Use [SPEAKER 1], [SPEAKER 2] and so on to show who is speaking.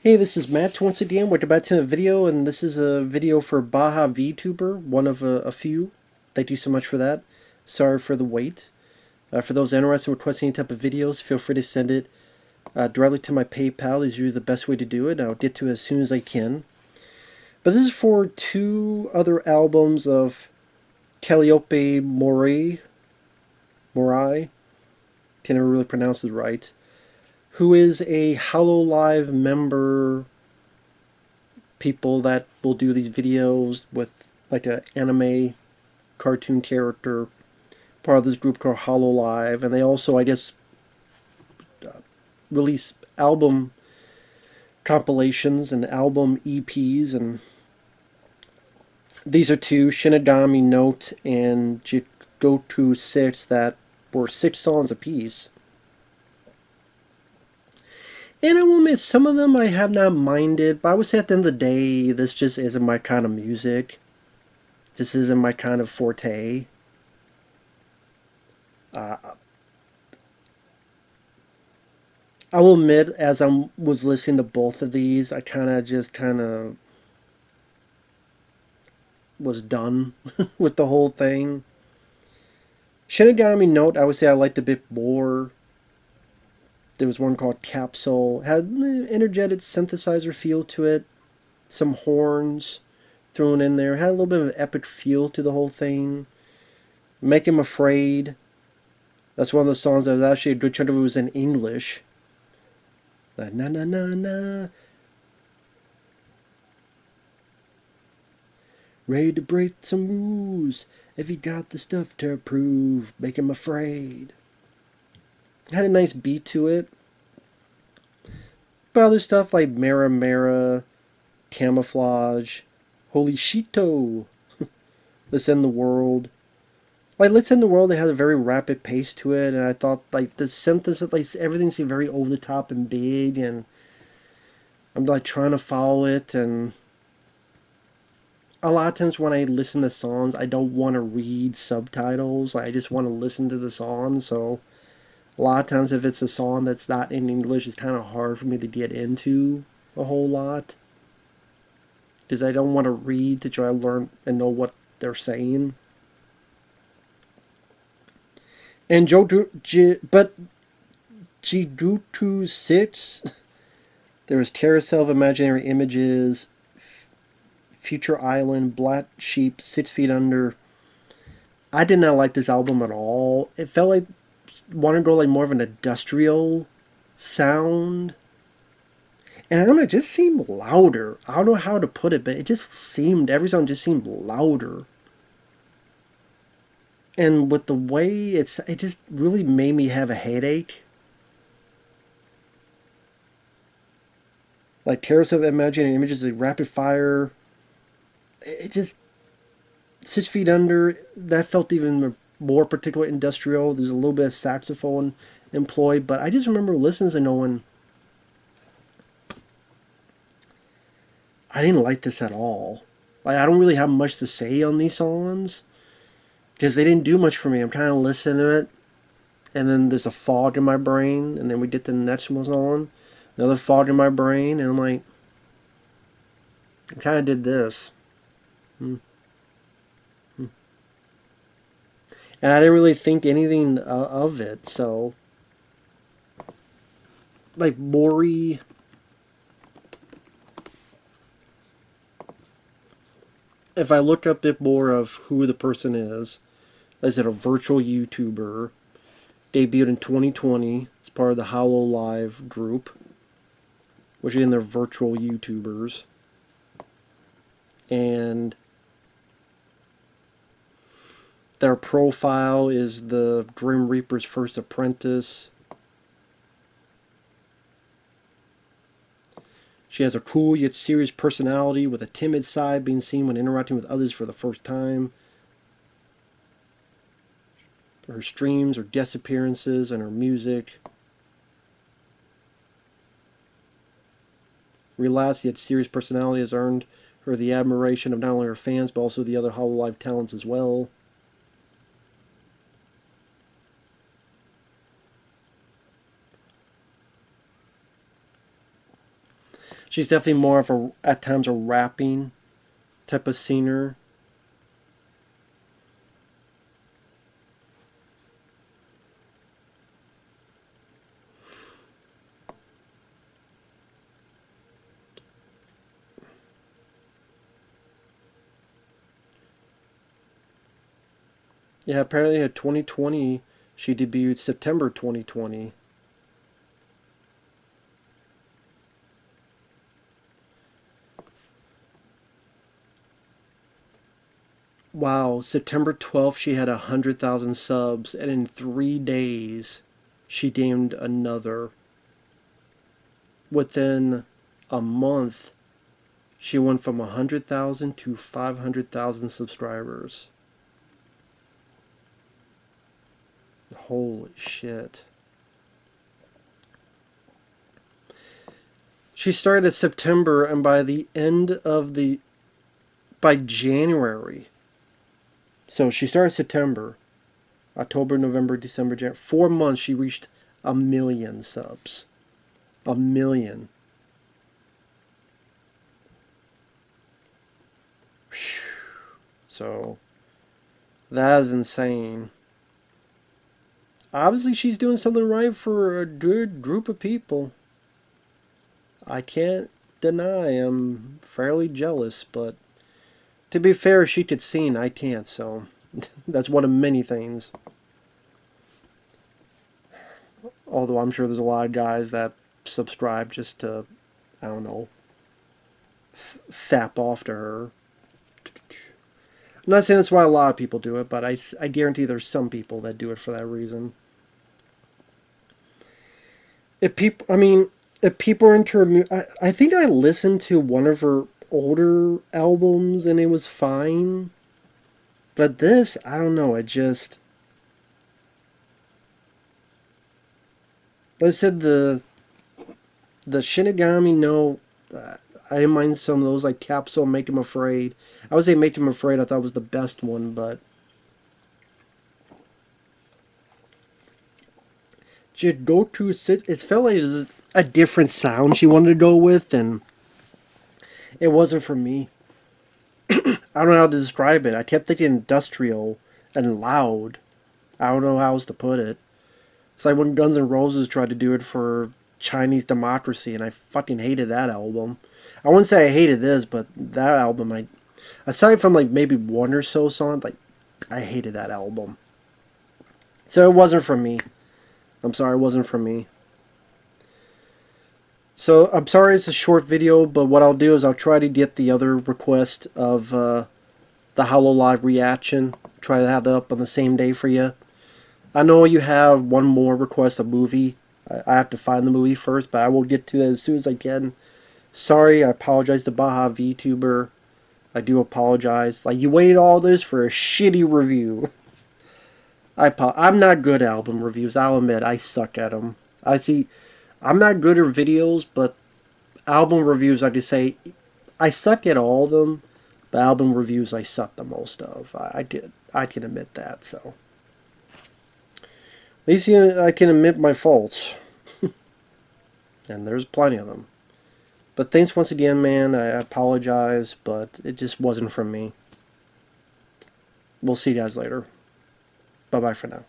[SPEAKER 1] Hey, this is Matt once again. We're about to a video, and this is a video for Baja VTuber, one of a few. Thank you so much for that. Sorry for the wait. For those interested in requesting any type of videos, feel free to send it directly to my PayPal. Is usually the best way to do it. I'll get to it as soon as I can. But this is for two other albums of Calliope Mori. Can never really pronounce it right. Who is a Hololive member, people that will do these videos with like an anime cartoon character, part of this group called Hololive, and they also, I guess, release album compilations and album EPs, and these are two, Shinigami Note and Jigoku 6, that were 6 songs apiece. And I will admit, some of them I have not minded, but I would say at the end of the day, this just isn't my kind of music. This isn't my kind of forte. Uh, I will admit, as I was listening to both of these, I kind of was done with the whole thing. Shinigami Note, I would say I liked a bit more. There was one called Capsule. Had an energetic synthesizer feel to it. Some horns thrown in there. Had a little bit of an epic feel to the whole thing. Make Him Afraid. That's one of the songs that was actually a good chunk of it was in English. The na na na na. Ready to break some rules. If you got the stuff to prove, make him afraid. Had a nice beat to it. But other stuff like Mara Mara, Camouflage, Holy Shito, Let's End the World. Like Let's End the World, they had a very rapid pace to it, and I thought like the synthesis, like everything seemed very over the top and big, and I'm like trying to follow it, and a lot of times when I listen to songs, I don't want to read subtitles. I just want to listen to the song. So a lot of times, if it's a song that's not in English, it's kind of hard for me to get into a whole lot because I don't want to read to try to learn and know what they're saying. And but Jigoku 6, there was Carousel of Imaginary Images, Future Island, Black Sheep, 6 Feet Under. I did not like this album at all. It felt like wanted to go like more of an industrial sound. And I don't know, it just seemed louder. I don't know how to put it, but it just seemed, every song just seemed louder. And with the way it just really made me have a headache. Like Carousel of Imaginary Images, like Rapid Fire. It just, 6 Feet Under, that felt even more particularly industrial. There's a little bit of saxophone employed, but I just remember listening to knowing I didn't like this at all. Like I don't really have much to say on these songs because they didn't do much for me. I'm kind of listening to it, and then there's a fog in my brain, and then we get to the next one on, another fog in my brain, and I'm like, I kind of did this. Hmm. And I didn't really think anything of it. So, like Mori, if I look up a bit more of who the person is it a virtual YouTuber, debuted in 2020 as part of the Hololive group, which again they're virtual YouTubers, and their profile is the Grim Reaper's first apprentice. She has a cool yet serious personality with a timid side being seen when interacting with others for the first time. Her streams, her guest appearances, and her music. Relaxed yet serious personality has earned her the admiration of not only her fans but also the other Hololive talents as well. She's definitely more of a, at times, a rapping type of singer. Yeah, apparently in 2020, she debuted September 2020. Wow, September 12th, she had 100,000 subs, and in 3 days, she gained another. Within a month, she went from 100,000 to 500,000 subscribers. Holy shit. She started in September, and by the end of the... by January. So she started September, October, November, December, January. 4 months, she reached 1,000,000 subs. 1,000,000. So, that is insane. Obviously, she's doing something right for a good group of people. I can't deny I'm fairly jealous, but to be fair, she could sing, I can't, so that's one of many things. Although I'm sure there's a lot of guys that subscribe just to, I don't know, fap off to her. I'm not saying that's why a lot of people do it, but I guarantee there's some people that do it for that reason. If people are into her, I think I listened to one of her older albums and it was fine. But this, I don't know, it just... Like I said, the Shinigami, no, I didn't mind some of those, like Capsule, Make Him Afraid. I would say Make Him Afraid, I thought was the best one, but... Jigoku, it felt like it was a different sound she wanted to go with, and it wasn't for me. I don't know how to describe it. I kept thinking industrial and loud. I don't know how else to put it. It's like when Guns N' Roses tried to do it for Chinese Democracy, and I fucking hated that album. I wouldn't say I hated this, but that album, aside from like maybe one or so songs, like I hated that album. So it wasn't for me. I'm sorry, it wasn't for me. So I'm sorry it's a short video, but what I'll do is I'll try to get the other request of the HoloLive reaction. Try to have that up on the same day for you. I know you have one more request, a movie. I have to find the movie first, but I will get to that as soon as I can. Sorry, I apologize to Baja VTuber. I do apologize. Like, you waited all this for a shitty review. I'm not good at album reviews. I'll admit, I suck at them. I'm not good at videos, but album reviews, I just say, I suck at all of them, but album reviews I suck the most of. I can admit that, so. At least I can admit my faults. And there's plenty of them. But thanks once again, man. I apologize, but it just wasn't from me. We'll see you guys later. Bye-bye for now.